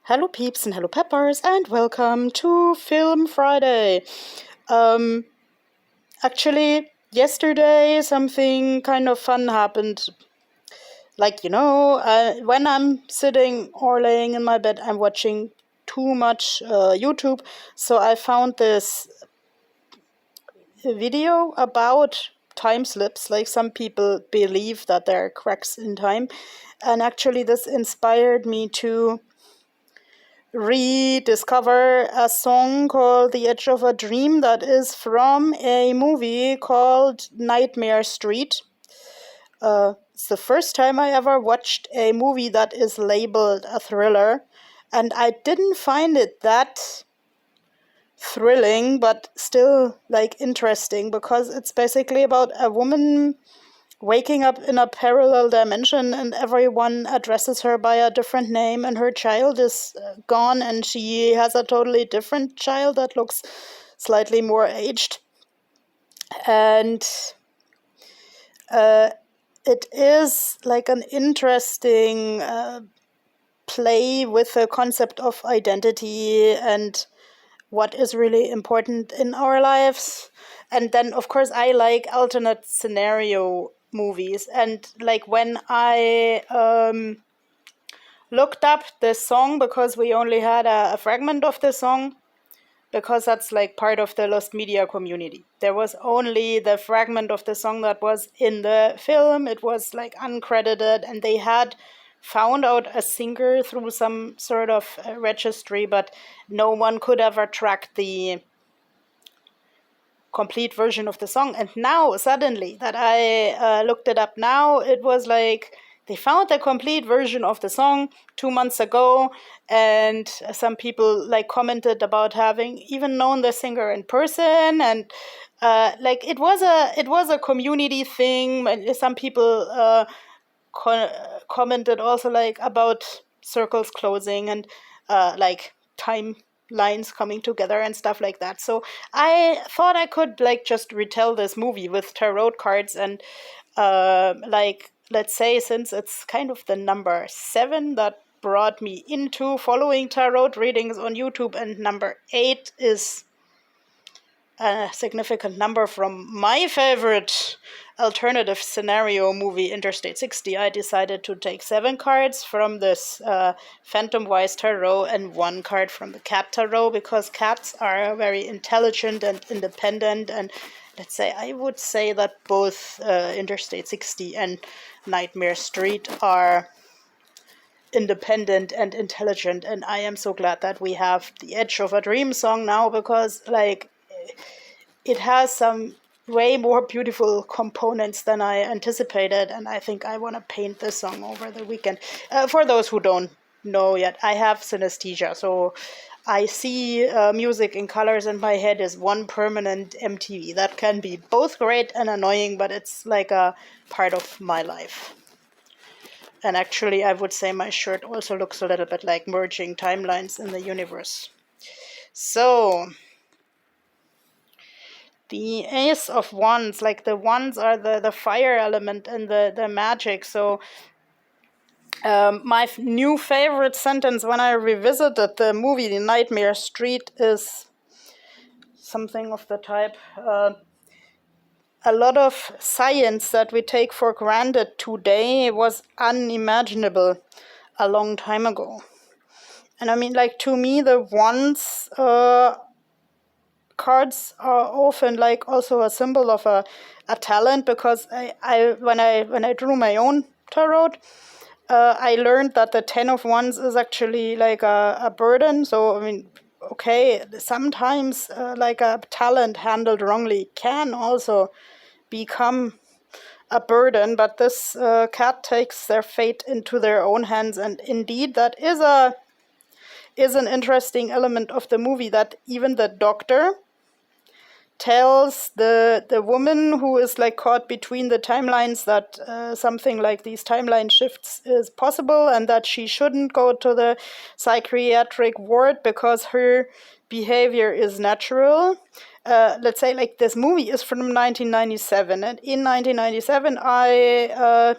Hello peeps and hello peppers and welcome to Film Friday. Um, Yesterday something kind of fun happened. When I'm sitting or laying in my bed, I'm watching too much YouTube. So I found this video about time slips. Like some people believe that there are cracks in time. And actually this inspired me to rediscover a song called The Edge of a Dream that is from a movie called Nightmare Street. It's the first time I ever watched a movie that is labeled a thriller, and I didn't find it that thrilling, but still interesting, because it's basically about a woman waking up in a parallel dimension and everyone addresses her by a different name, and her child is gone and she has a totally different child that looks slightly more aged. And it is like an interesting play with the concept of identity and what is really important in our lives. And then, of course, I like alternate scenario movies. And like when I looked up this song, because we only had a fragment of the song, because that's like part of the Lost Media community. There was only the fragment of the song that was in the film. It was like uncredited, and they had found out a singer through some sort of registry, but no one could ever track the complete version of the song. And now suddenly that I looked it up now, it was like they found the complete version of the song 2 months ago, and some people like commented about having even known the singer in person. And it was a community thing. Some people commented also like about circles closing and time lines coming together and stuff like that. So I thought I could just retell this movie with tarot cards, and let's say, since it's kind of the number 7 that brought me into following tarot readings on YouTube, and number 8 is a significant number from my favorite alternative scenario movie, Interstate 60, I decided to take 7 cards from this Phantom Wise Tarot and 1 card from the Cat Tarot, because cats are very intelligent and independent. And let's say, I would say that both Interstate 60 and Nightmare Street are independent and intelligent. And I am so glad that we have The Edge of a Dream song now, because it has some way more beautiful components than I anticipated, and I think I want to paint this song over the weekend. For those who don't know yet, I have synesthesia, so I see music in colors, and my head is one permanent MTV. That can be both great and annoying, but it's like a part of my life. And actually, I would say my shirt also looks a little bit like merging timelines in the universe. So the Ace of Wands, like the wands are the fire element and the magic. So my new favorite sentence when I revisited the movie The Nightmare Street is something of the type, a lot of science that we take for granted today was unimaginable a long time ago. And I mean, to me, the wands cards are often also a symbol of a talent, because when I drew my own tarot, I learned that the 10 of Wands is actually a burden. So I mean, okay, sometimes a talent handled wrongly can also become a burden, but this cat takes their fate into their own hands. And indeed, that is an interesting element of the movie, that even the doctor tells the woman who is caught between the timelines that something like these timeline shifts is possible, and that she shouldn't go to the psychiatric ward because her behavior is natural. Let's say this movie is from 1997, and in 1997 I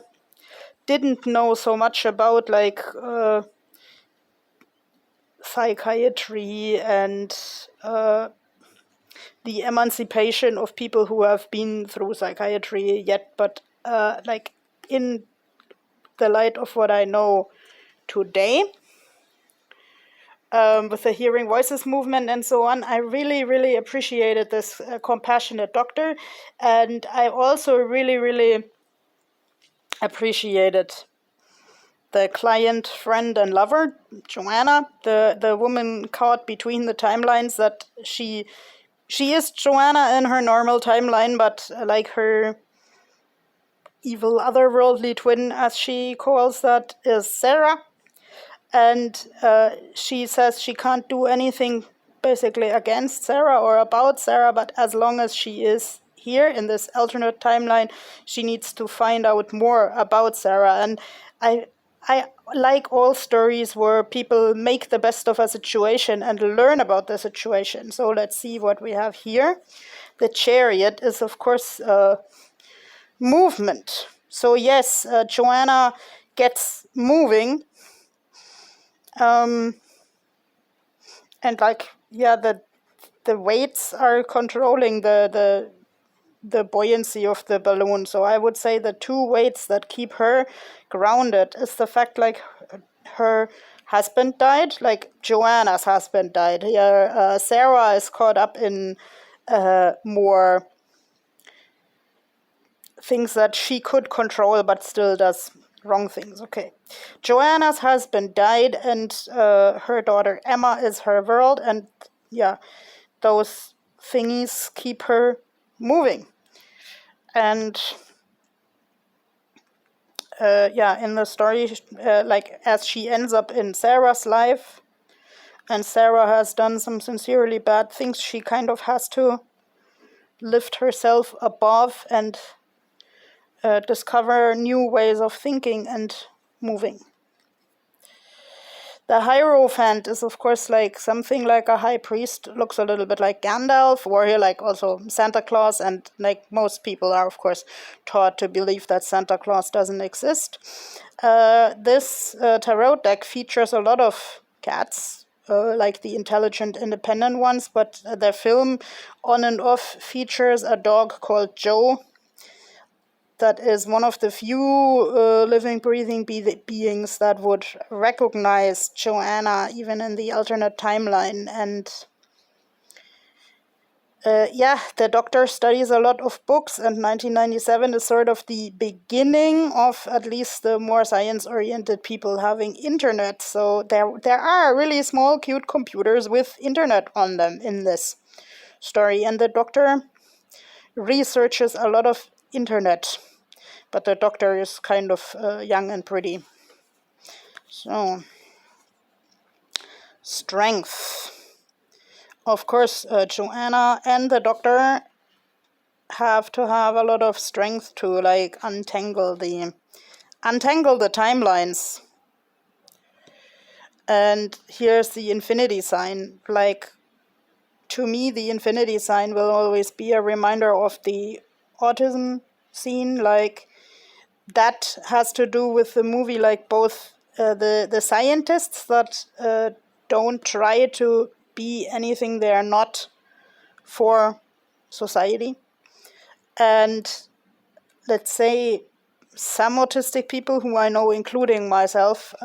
didn't know so much about psychiatry and the emancipation of people who have been through psychiatry yet, but like in the light of what I know today, with the Hearing Voices movement and so on, I really, really appreciated this compassionate doctor. And I also really, really appreciated the client, friend, and lover, Joanna, the woman caught between the timelines, that she is Joanna in her normal timeline, but like her evil otherworldly twin, as she calls that, is Sarah. And she says she can't do anything basically against Sarah or about Sarah, but as long as she is here in this alternate timeline, she needs to find out more about Sarah. And I like all stories where people make the best of a situation and learn about the situation. So let's see what we have here. The Chariot is, of course, movement. So yes, Joanna gets moving. And like, yeah, the weights are controlling the buoyancy of the balloon. So I would say the two weights that keep her grounded is the fact, like, her husband died, like Joanna's husband died. Yeah, Sarah is caught up in more things that she could control, but still does wrong things. Okay. Joanna's husband died, and her daughter Emma is her world, and yeah, those thingies keep her moving. And yeah, in the story, like, as she ends up in Sarah's life, and Sarah has done some sincerely bad things, she kind of has to lift herself above and discover new ways of thinking and moving. The Hierophant is, of course, like something like a high priest, looks a little bit like Gandalf, or here like also Santa Claus, and like most people are, of course, taught to believe that Santa Claus doesn't exist. This tarot deck features a lot of cats, like the intelligent, independent ones, but the film on and off features a dog called Joe, that is one of the few living, breathing beings that would recognize Joanna even in the alternate timeline. And yeah, the doctor studies a lot of books, and 1997 is sort of the beginning of at least the more science-oriented people having internet. So there are really small, cute computers with internet on them in this story, and the doctor researches a lot of internet. But the doctor is kind of young and pretty. So, strength. Of course, Joanna and the doctor have to have a lot of strength to, like, untangle the timelines. And here's the infinity sign. Like, to me, the infinity sign will always be a reminder of the autism scene. Like, that has to do with the movie, like both the scientists that don't try to be anything they are not for society, and let's say some autistic people who I know, including myself,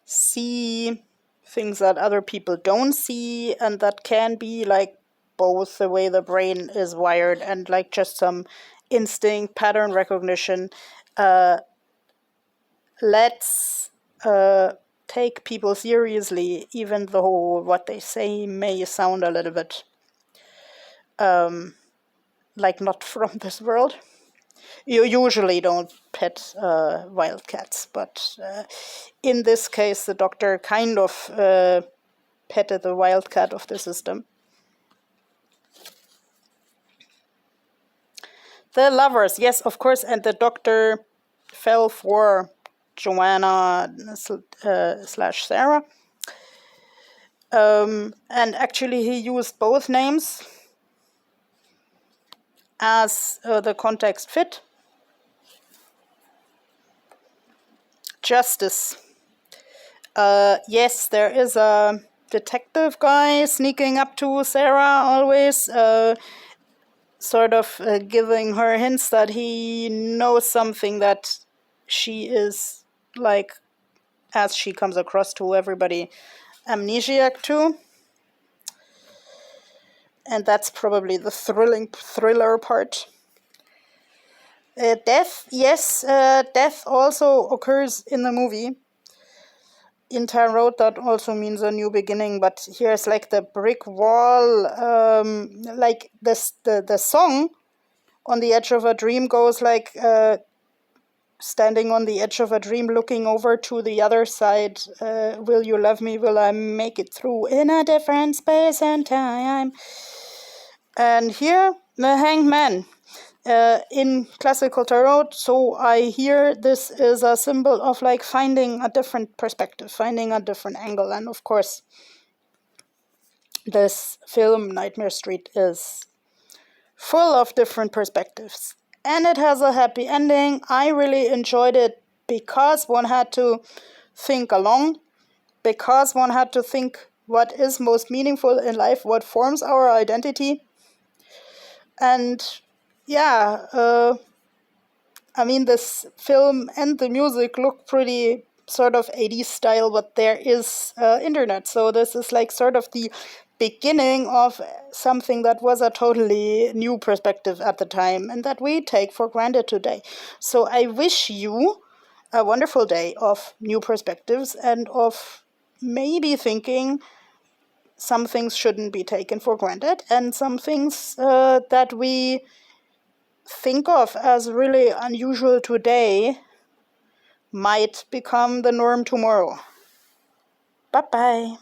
see things that other people don't see, and that can be like both the way the brain is wired and like just some instinct, pattern recognition. Let's take people seriously, even though what they say may sound a little bit like not from this world. You usually don't pet wildcats, but in this case, the doctor kind of petted the wildcat of the system. The lovers, yes, of course, and the doctor fell for Joanna slash Sarah. And actually he used both names as the context fit. Justice. Yes, there is a detective guy sneaking up to Sarah always, sort of giving her hints that he knows something that she is, like, as she comes across to everybody, amnesiac to. And that's probably the thriller part. Death, yes, death also occurs in the movie. In Tarot, that also means a new beginning, but here's like the brick wall, like this, the song On the Edge of a Dream goes like, standing on the edge of a dream, looking over to the other side. Will you love me? Will I make it through in a different space and time? And here, the Hanged Man. In classical tarot, so I hear this is a symbol of like finding a different perspective, finding a different angle. And of course, this film, Nightmare Street, is full of different perspectives. And it has a happy ending. I really enjoyed it because one had to think along, because one had to think what is most meaningful in life, what forms our identity. And yeah, I mean, this film and the music look pretty sort of 80s style, but there is internet. So this is like sort of the beginning of something that was a totally new perspective at the time and that we take for granted today. So I wish you a wonderful day of new perspectives and of maybe thinking some things shouldn't be taken for granted and some things that we think of as really unusual today might become the norm tomorrow. Bye bye.